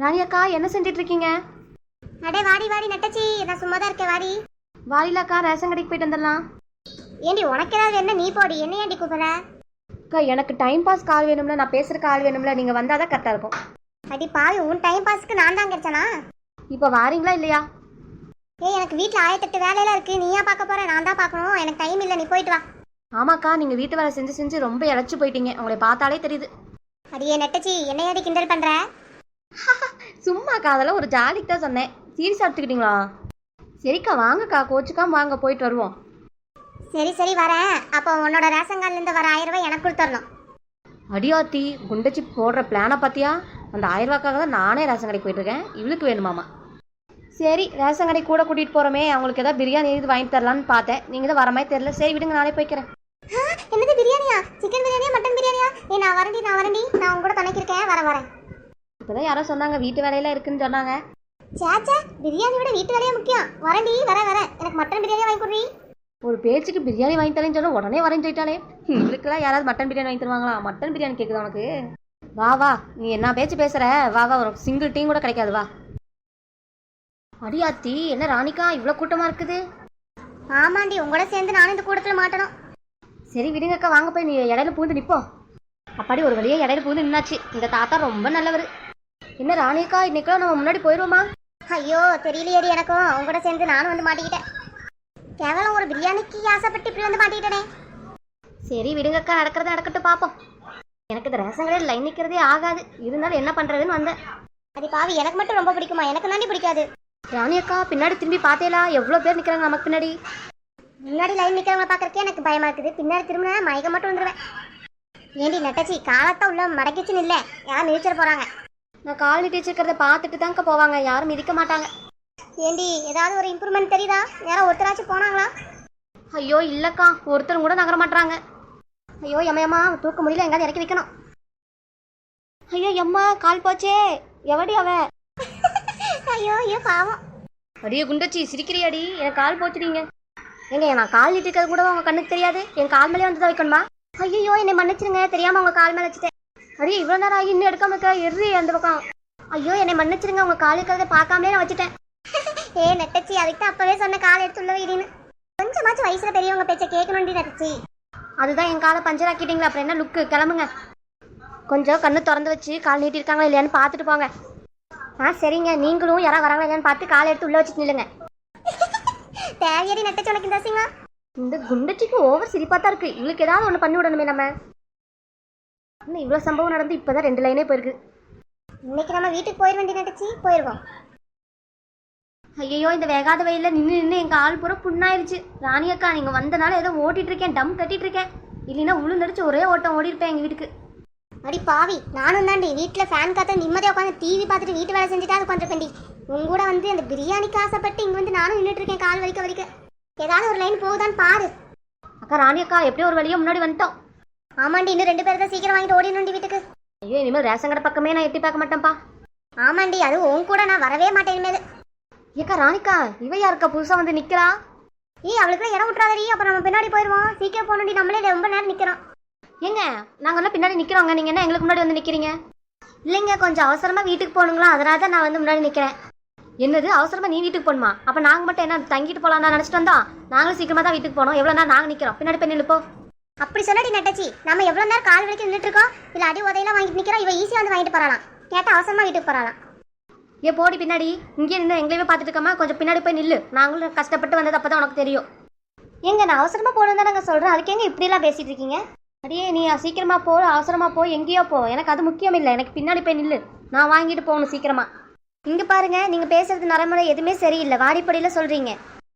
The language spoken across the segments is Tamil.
ராணி அக்கா என்ன செஞ்சிட்டு இருக்கீங்க? அடே வாடி வாடி நட்டச்சி, நான் சும்மா தான் இருக்கேன் வாடி. வாடிலாக்கா, ரேஷன் கடைக்கு போயிட்டு வந்துடலாம். ஏண்டி உனக்கு ஏதாவது என்ன நீ போடி, என்ன ஏண்டி கூப்பிடுற? அக்கா எனக்கு டைம் பாஸ் கால் வேணும்ல, நான் பேசுறதுக்கு ஆள் வேணும்ல, நீங்க வந்தாதான் கரெக்டா இருக்கும். அடி பாவி, உன் டைம் பாஸ்க்கு நான் தான் கிடைச்சனா? இப்போ வாரீங்களா இல்லையா? ஏய் எனக்கு வீட்டில் 1008 வேலையெல்லாம் இருக்கு, நீயா பார்க்க போற? நான் தான் பார்க்கணும், எனக்கு டைம் இல்லை, நீ போயிட்டு வா. ஆமாக்கா, நீங்க வீட்டு வேலை செஞ்சு செஞ்சு ரொம்ப இழைச்சு போயிட்டீங்க, உங்களை பார்த்தாலே தெரியுது. அடியே நட்டச்சி, என்ன ஏடி கிண்டல் பண்ற? சும்மாக்கா, அதெல்லாம் ஒரு ஜாலிக்கு தான் சொன்னேன். சீரியஸா எடுத்துக்கிட்டீங்களா? சரிக்கா வாங்கக்கா, கோச்சுக்காம வாங்க, போயிட்டு வருவோம். சரி சரி வரேன். அப்போ உன்னோட ரேஷன் கார்டுலேருந்து வர 1000 ரூபாய் எனக்கு கொடுத்துடணும். அடியாத்தி, குண்டச்சி போடுற பிளானை பார்த்தியா? அந்த 1000 ரூபாய்க்காக தான் நானே ரேஷன் கடைக்கு போயிட்டு இருக்கேன். இவளுக்கு வேணுமாமா. சரி, ரேஷன் கடை கூட கூட்டிகிட்டு போகிறோமே, அவங்களுக்கு ஏதாவது பிரியாணி இது வாங்கி தரலான்னு பார்த்தேன். நீங்கள் தான் வர மாதிரி தெரியல. சரி விடுங்க, நானே போய்க்கிறேன். என்னது பிரியாணியா? சிக்கன் பிரியாணியா மட்டன் பிரியாணியா? நான் வரண்டி நான் உங்க கூட துணைக்கிருக்கேன், வரேன். இப்போ தான் யாரோ சொன்னாங்க வீட்டு வேலையெல்லாம் இருக்குன்னு சொன்னாங்க. சேச்சா, பிரியாணி விட வீட்டு வேலையா முக்கியம். வரண்டி, வரேன். எனக்கு மட்டன் பிரியாணி வாங்கி கொடுறீ. ஒரு பேச்சுக்கு பிரியாணி வாங்கி தரேன்னு சொன்னால் உடனே வரேன்னு சொல்லிட்டாலே. இவளுக்கெல்லாம் யாராவது மட்டன் பிரியாணி வாங்கி தருவாங்களா? மட்டன் பிரியாணி கேட்குது உனக்கு? வா வா, நீ என்ன பேச்சு பேசுகிற? வா வா, உனக்கு சிங்கிள் டீம் கூட கிடைக்காது, வா. அடியாத்தி, என்ன ராணிக்கா இவ்வளோ கூட்டமாக இருக்குது? ஆமாண்டி, உங்களோட சேர்ந்து நானும் இந்த கூட்டத்தில் மாட்டணும். சரி விடுங்கக்கா, வாங்க போய் நீ இடையில பூந்து நிற்போம். அப்படி ஒரு வழியாக இடையில பூந்து நின்னாச்சு. இந்த தாத்தா ரொம்ப நல்லவர். என்ன ராணிக்கா, இன்னைக்கெல்லாம் நம்ம முன்னாடி போயிடுவோமா? ஐயோ தெரியலையேடி, எனக்கும் உங்களோட சேர்ந்து நானும் வந்து மாட்டிக்கிட்டேன். கேவலம் ஒரு பிரியாணிக்கு ஆசைப்பட்டு இப்படி வந்து மாட்டிக்கிட்டேனே. சரி விடுங்கக்கா, நடக்கிறது நடக்கட்டும், பார்ப்போம். எனக்கு இந்த ரேஷன் கடையில் லைன் நிற்கிறதே ஆகாது. இருந்தாலும் என்ன பண்ணுறதுன்னு வந்தேன். அது பாவி, எனக்கு மட்டும் ரொம்ப பிடிக்குமா? எனக்கு தாண்டி பிடிக்காது. ராணி அக்கா, பின்னாடி திரும்பி பார்த்தேலா? எவ்வளோ பேர் நிற்கிறாங்க நமக்கு பின்னாடி. முன்னாடி லைன் நிற்கிறவங்க பார்க்கறக்கே எனக்கு பயமா இருக்குது. பின்னாடி திரும்பினா மயக்க மட்டும் வந்துடுவேன். ஏண்டி நட்டச்சி, காலத்தை உள்ள மடக்கிச்சுன்னு இல்லை, யாரும் மிதிச்சிட போகிறாங்க. நான் கால் நீட்டி வச்சிருக்கிறத பார்த்துட்டு தாங்க போவாங்க, யாரும் மிதிக்க மாட்டாங்க. ஏண்டி ஏதாவது ஒரு இம்ப்ரூவ்மெண்ட் தெரியுதா? யாரோ ஒருத்தராச்சும் போனாங்களா? ஐயோ இல்லைக்கா, ஒருத்தரும் கூட நகர மாட்டாங்க. ஐயோ எம்மையம்மா, தூக்க முடியல, எங்காவது இறக்கி வைக்கணும். ஐயோ எம்மா, கால் போச்சே. எவடி அவ? ஐயோ ஐயோ பாவம். அடியே குண்டச்சி, சிரிக்கிறியாடி? எனக்கு கால் போச்சுட்டீங்க. எங்க நான் கால் நீட்டிருக்கிறது கூட உங்க கண்ணுக்கு தெரியாது? என் கால் மேலே வந்து தான் வைக்கணுமா? ஐயோ என்னை மன்னிச்சிருங்க, தெரியாம உங்க கால் மேலே வச்சுட்டேன். அடியே இவ்வளோ நேரம் ஆகி இன்னும் எடுக்காம இருக்க, எரி அந்த பக்கம். ஐயோ என்னை மன்னிச்சிருங்க, உங்க கால் இருக்கிறத பார்க்காமலே நான் வச்சுட்டேன். ஏ நட்டச்சி, அதுக்கு தான் அப்பவே சொன்ன கால் எடுத்து உள்ள வைடின்னு. கொஞ்சமாச்சும் வயசுல பெரியவங்க பேச்ச கேட்கணும்டி நட்டச்சி. அதுதான் என் காலை பஞ்சர் ஆக்கிட்டீங்களா, அப்புறம் என்ன லுக்கு? கிளம்புங்க. கொஞ்சம் கண்ணு திறந்து வச்சு கால் நீட்டிருக்காங்களா இல்லையான்னு பார்த்துட்டு போங்க. சரிங்க, நீங்களும் யாராவது வராங்களா இல்லையான்னு பார்த்து காலை எடுத்து உள்ள வச்சுட்டு நில்லுங்க. தேவையடி நட்டச்சி உனக்கு இந்த சிங்க. இந்த குண்டச்சிக்கு ஓவர் சிரிப்பா தான் இருக்கு. இவளுக்கு ஏதாவது ஒன்று பண்ணி விடணுமே நம்ம. இன்னும் இவ்வளோ சம்பவம் நடந்து இப்போதான் 2 லைனே போயிருக்கு. இன்னைக்கு நம்ம வீட்டுக்கு போயிட வேண்டிய நட்டச்சி, போயிடுவோம். ஐயோ, இந்த வேகாத வெயிலில் நின்று எங்கள் ஆள் பூரா புண்ணாயிருச்சு. ராணி அக்கா, நீங்கள் வந்தனால ஏதோ ஓட்டிட்டு இருக்கேன், டம் கட்டிட்டு இருக்கேன். இல்லைன்னா உளுந்தடிச்சு ஒரே ஓட்டம் ஓடி இருப்பேன் எங்கள் வீட்டுக்கு. அடி பாவி, நானும் தாண்டி வீட்டில் ஃபேன் காத்த நிம்மதியாக உட்காந்து டிவி பார்த்துட்டு வீட்டு வேலை செஞ்சுட்டா அது கொஞ்சம் பெண்டி. உங்க கூட வந்து அந்த பிரியாணிக்கு ஆசைப்பட்டு இங்கே வந்து நானும் நின்றுட்டு இருக்கேன் கால் வலிக்க. ஏதாவது ஒரு லைன் போகுதான்னு பாரு. அக்கா ராணி அக்கா, எப்படியோ ஒரு வழியாக முன்னாடி வந்துட்டோம். ஆமாண்டி, இன்னும் 2 பேர் தான் சீக்கிரம் வாங்கிட்டு ஓடிடணுண்டி வீட்டுக்கு. ஐயோ, இனிமேல் ரேஷன் கடை பக்கமே நான் எட்டி பார்க்க மாட்டேன்ப்பா. ஆமாண்டி, அது உன் கூட நான் வரவே மாட்டேன் இனிமேல். ஏக்கா ராணிக்கா, இவ யாருக்கா புதுசாக வந்து நிற்கிறா? அவளுக்குலாம் இடம் விட்டுறாதடி, அப்புறம் நம்ம பின்னாடி போயிடுவோம். சீக்கிரம் போகணுண்டி, நம்மளே ரொம்ப நேரம் நிற்கிறோம். ஏங்க, நாங்கள்லாம் பின்னாடி நிற்கிறோங்க, நீங்கள் என்ன எங்களுக்கு முன்னாடி வந்து நிற்கிறீங்க? இல்லைங்க, கொஞ்சம் அவசரமாக வீட்டுக்கு போகணுங்களா, அதனால தான் நான் வந்து முன்னாடி நிற்கிறேன். என்னது அவசரமாக நீ வீட்டுக்கு போகணுமா? அப்போ நாங்கள் மட்டும் என்ன தங்கிட்டு போகலாம் தான் நினச்சிட்டு வந்தோம். நாங்களும் சீக்கிரமாக தான் வீட்டுக்கு போனோம். எவ்வளோ நேரம் நாங்கள் நிற்கிறோம், பின்னாடி போய் நில்லுப்போ. அப்படி சொல்லடி நட்டச்சி, நம்ம எவ்வளோ நேரம் கால் வலிக்கு நின்றுட்டு இருக்கோம். இல்லை அடி உதையெல்லாம் வாங்கிட்டு நிற்கிறோம். இவ ஈஸியாக வந்து வாங்கிட்டு போகலாம். கேட்டால் அவசரமாக வீட்டுக்கு போகலாம். ஏ போடி பின்னாடி. இங்கே நின்று எங்களையுமே பார்த்துட்டு இருக்காம கொஞ்சம் பின்னாடி போய் நில்லு. நாங்களும் கஷ்டப்பட்டு வந்தது அப்போ தான் உனக்கு தெரியும். எங்க நான் அவசரமாக போகணும் தான் நாங்கள் சொல்கிறேன், அதுக்கு எங்கே இப்படிலாம் பேசிகிட்டு இருக்கீங்க? அடியே, நீ சீக்கிரமாக போ, அவசரமாக போ, எங்கேயோ போ, எனக்கு அது முக்கியம் இல்லை. எனக்கு பின்னாடி போய் நில்லு, நான் வாங்கிட்டு போகணும் சீக்கிரமா. இங்கே பாருங்க, நீங்கள் பேசுறது நடைமுறை எதுவுமே சரியில்லை. வாடிப்படியில் சொல்கிறீங்க.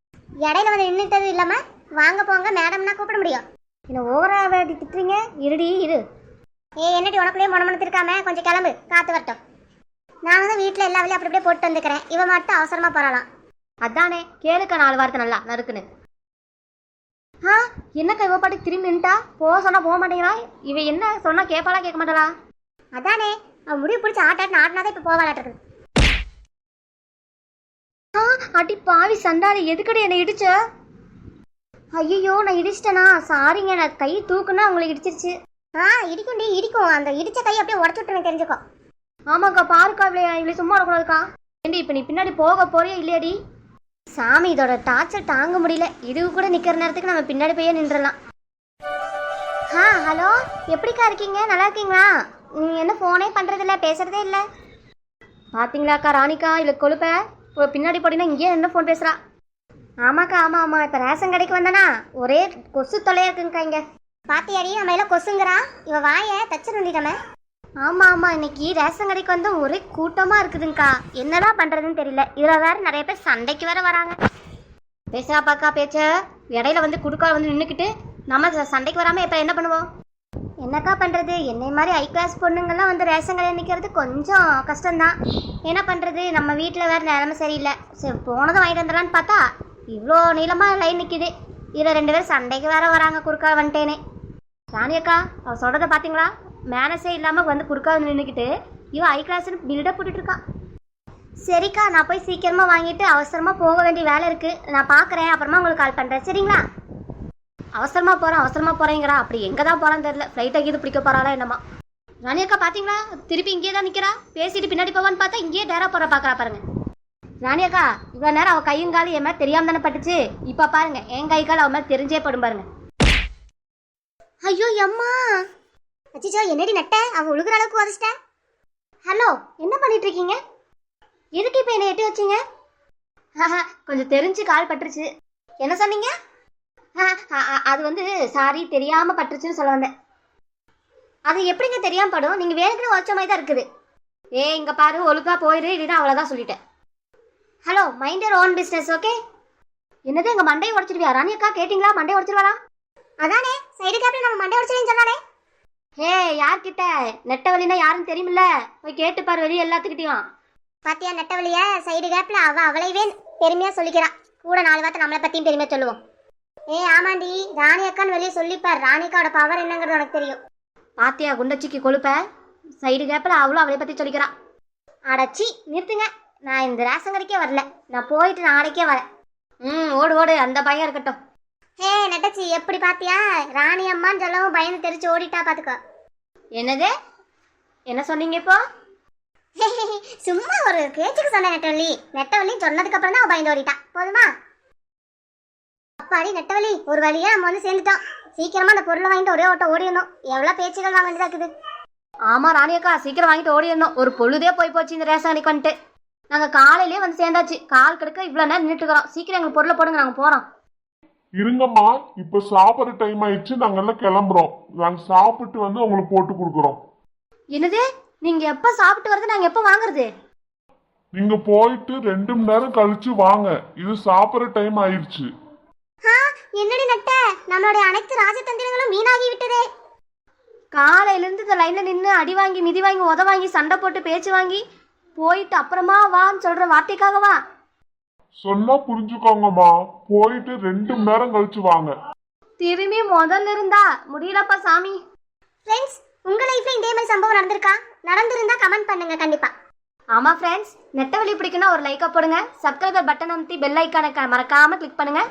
இடையில வந்து நின்றுட்டது இல்லாமல் வாங்க போங்க மேடம்னா கூப்பிட முடியும். என்ன ஓவராக திட்டுறீங்க? இருடி இரு. என்னடி உனக்குள்ளேயே முணமுணுத்திருக்காம கொஞ்சம் கிளம்பு, காற்று வரட்டும். நான் வந்து வீட்டில் எல்லா வேலையும் அப்படி அப்படியே போட்டு வந்துக்கிறேன். இவன் மட்டும் அவசரமாக போகலாம். அதானே, கேளுக்க 4 வார்த்தை நல்லா நறுக்குன்னு. என்னக்கா இவ பாட்டு திரும்பி நின்ட்டா? போக சொன்னா போக மாட்டேங்கிறா. இவ என்ன சொன்னா கேட்பாளா கேட்க மாட்டாளா? அதானே, அவன் முடிவு பிடிச்சி ஆட்டாட்டு ஆட்டினாதான் இப்போ போவாளாட்டு. அடி பாவி சண்டாளி, எதுக்கடி என்னை இடிச்ச? ஐயோ, நான் இடிச்சிட்டேனா? சாரிங்க, நான் கை தூக்குன்னா உங்களை இடிச்சிருச்சு. இடிக்கும்டி, இடிக்கும். அந்த இடிச்ச கை அப்படியே உடச்சு விட்டுருவேன், தெரிஞ்சுக்கோ. ஆமாக்கா பாருக்கா இவ்வளோ சும்மா வரக்கூடாதுக்கா. ஏண்டி இப்போ நீ பின்னாடி போக போறியா இல்லையாடி? சாமி இதோட டார்ச்சர் தாங்க முடியல. இதுக்கு கூட நிற்கிற நேரத்துக்கு நம்ம பின்னாடி போயே நின்றுடலாம். ஹலோ, எப்படிக்கா இருக்கீங்க? நல்லா இருக்கீங்களா? நீங்கள் என்ன ஃபோனே பண்ணுறதில்ல, பேசுகிறதே இல்லை. பார்த்தீங்களாக்கா ராணிக்கா இல்லை கொழுப்ப இப்போ பின்னாடி போட்டினா இங்கேயே என்ன ஃபோன் பேசுகிறா. ஆமாக்கா ஆமாம் இப்போ ரேஷன் கடைக்கு வந்தேனா ஒரே கொசு தொல்லையாக இருக்குங்கக்கா இங்கே. பாத்தியாடி நம்ம எல்லாம் கொசுங்கிறா, இவ வாயை தச்சு நம்ம. ஆமாம் இன்னைக்கு ரேஷன் கடைக்கு வந்து ஒரே கூட்டமாக இருக்குதுங்கக்கா. என்னடா பண்ணுறதுன்னு தெரியல. இதில் வேறு நிறைய பேர் சண்டைக்கு வேறு வராங்க. பேசுகிறாப்பாக்கா பேச்ச இடையில வந்து குடுக்கா வந்து நின்றுக்கிட்டு நம்ம சண்டைக்கு வராமல் இப்போ என்ன பண்ணுவோம்? என்னக்கா பண்ணுறது? என்னை மாதிரி ஹை கிளாஸ் பொண்ணுங்கள்லாம் வந்து ரேஷன் கடையில் நிற்கிறது கொஞ்சம் கஷ்டம்தான். என்ன பண்ணுறது, நம்ம வீட்டில் வேறு நிலமை சரியில்லை. சரி போனதும் வாங்கிட்டு வந்துடலான்னு பார்த்தா இவ்வளோ நீளமாக லைன் நிற்கிது. இதில் 2 பேர் சண்டைக்கு வேறு வராங்க. குறுக்கா வந்துட்டேனே. ராணியக்கா அவள் சொல்கிறத பார்த்தீங்களா? மேனஸே இல்லாமல் வந்து குறுக்கா வந்து நின்றுக்கிட்டு இவன் ஹை கிளாஸ்னு பில்டப் போட்டுட்ருக்கா. சரிக்கா நான் போய் சீக்கிரமாக வாங்கிட்டு அவசரமாக போக வேண்டிய வேலை இருக்குது. நான் பார்க்குறேன், அப்புறமா உங்களுக்கு கால் பண்ணுறேன். சரிங்களா? அவசரமாக போகிறேங்கிறா. அப்படி எங்கே தான் போகிறான்னு தெரியல. ஃப்ளைட்டை இது பிடிக்க போகிறாளா என்னம்மா. ராணியக்கா பார்த்தீங்களா? திருப்பி இங்கேயே தான் நிற்கிறா. பேசிட்டு பின்னாடி போவான்னு பார்த்தா இங்கேயே டேரா போகிற பார்க்குறா பாருங்க. ராணியக்கா இவ்வளோ நேரம் அவள் கையும் காலும் என் மேலே தெரியாமல் தானே பட்டுச்சு. இப்போ பாருங்க என் கை கால் அவன் மேலே தெரிஞ்சே படும் பாருங்க. ஐயோ அம்மா, அச்சிச்சோ என்னடி நட்ட, அவ உழுகுற அளவுக்கு உதச்சிட்ட. ஹலோ, என்ன பண்ணிட்டு இருக்கீங்க? எதுக்கு இப்போ என்னை எட்டி வச்சிங்க? கொஞ்சம் தெரிஞ்சு கால் பட்டுருச்சு. என்ன சொன்னீங்க? அது வந்து சாரி தெரியாமல் பட்டுருச்சுன்னு சொல்ல வந்தேன். அது எப்படிங்க தெரியாமல் படும்? நீங்கள் வேணுக்குன்னு உழைச்ச மாதிரி தான் இருக்குது. இங்கே பாரு, ஒழுங்காக போயிடு, இல்லைன்னா அவ்வளோதான் சொல்லிட்டேன். Hello, mind your own business, okay? என்னது எங்கள் மண்டையை உடச்சிருவியா? ராணியக்கா கேட்டிங்களா? மண்டையை உடச்சிருவாளா? அதானே சைடு கேப்ல நம்ம மண்டை உடச்சிருன்னு சொன்னானே. யார்கிட்ட? நெட்டவழினா யாருன்னு தெரியுமில்ல, போய் கேட்டுப்பார் வெளியே எல்லாத்துக்கிட்டையும். பாத்தியா நெட்டவழிய சைடு கேப்ல அவளைவே பெருமையா சொல்லிக்கிறா. கூட 4 வார்த்தை நம்மளை பத்தியும் பெருமையா சொல்லுவோம். ஆமாண்டி, ராணி அக்கான்னு வெளியே சொல்லிப்பார். ராணிக்காவோட பவர் என்னங்கிறது உனக்கு தெரியும். பாத்தியா குண்டச்சிக்கு கொழுப்ப சைடு கேப்பில் அவ்வளோ அவளை பற்றி சொல்லிக்கிறான். அடச்சி நிறுத்துங்க, நான் இந்த ரேஷன் கடைக்கே வரல. நான் போயிட்டு நாளைக்கே வரேன். ஓடு அந்த பையன் இருக்கட்டும். நெட்டச்சி எப்படி பாத்தியா? ராணி அம்மான்னு சொல்லவும் பயந்து தெரிச்சு ஓடிட்டா பாத்துக்கோ. என்னது? என்ன சொன்னீங்க இப்போ? சும்மா ஒரு பேச்சுக்கு சொன்ன நெட்டவள்ளி சொன்னதுக்கு அப்புறம் தான் அவ பயந்து ஓடிட்டா. போதுமா? அப்பாடி நெட்டவள்ளி, ஒரு வழியா நம்ம வந்து சேர்ந்துட்டோம். சீக்கிரமா அந்த பொருளை வாங்கிட்டு ஒரே ஓட்ட ஓடிடணும். எவ்வளவு பேச்சுகள் வாங்க வேண்டியதா இருக்குது. ஆமா ராணியக்கா, சீக்கிரம் வாங்கிட்டு ஓடிடணும். ஒரு பொழுதே போய் போச்சு இந்த ரேஷன் கடைக்கு வந்துட்டு. நாங்க காலையிலேயே வந்து சேர்ந்தாச்சு. கால் கெடுக்க இவ்வளவு நேரம் நின்றுட்டு இருக்கிறோம். சீக்கிரம் எங்களுக்கு பொருளை போடுங்க, நாங்க போறோம். இருங்கம்மா, இப்ப சாப்பிட்ற டைம் ஆயிடுச்சு. நாங்க எல்லாம் கிளம்புறோம். நாங்க சாப்பிட்டு வந்து உங்களுக்கு போட்டு கொடுக்குறோம். என்னது? நீங்க எப்ப சாப்பிட்டு வருது, நாங்க எப்ப வாங்குறது? நீங்க போயிட்டு 2 மணி நேரம் கழிச்சு வாங்க. இது சாப்பிட்ற டைம் ஆயிடுச்சு. என்னடி நட்ட, நம்மளுடைய அனைத்து ராஜதந்திரங்களும் வீணாகி விட்டதே. காலையிலேருந்து இந்த லைன்ல நின்று அடி வாங்கி மிதி வாங்கி உத வாங்கி சண்டை போட்டு பேச்சு வாங்கி போயிட்டு அப்புறமா வான்னு சொல்ற வார்த்தைக்காகவா? சொன்னா புரிஞ்சுக்கோங்கம்மா. போயிட்டு 2 மணி நேரம் கழிச்சு வாங்க. திரும்பி முதல்ல இருந்தா முடியலப்பா சாமி. ஃப்ரெண்ட்ஸ், உங்க லைஃப்ல இதே மாதிரி சம்பவம் நடந்திருந்தா கமெண்ட் பண்ணுங்க கண்டிப்பா. ஆமா ஃப்ரெண்ட்ஸ், நெட்டவழி பிடிக்குன்னா ஒரு லைக்கா போடுங்க. சப்ஸ்கிரைபர் பட்டன் அமுத்தி பெல் ஐக்கானை மறக்காம கிளிக் பண்ணுங்க.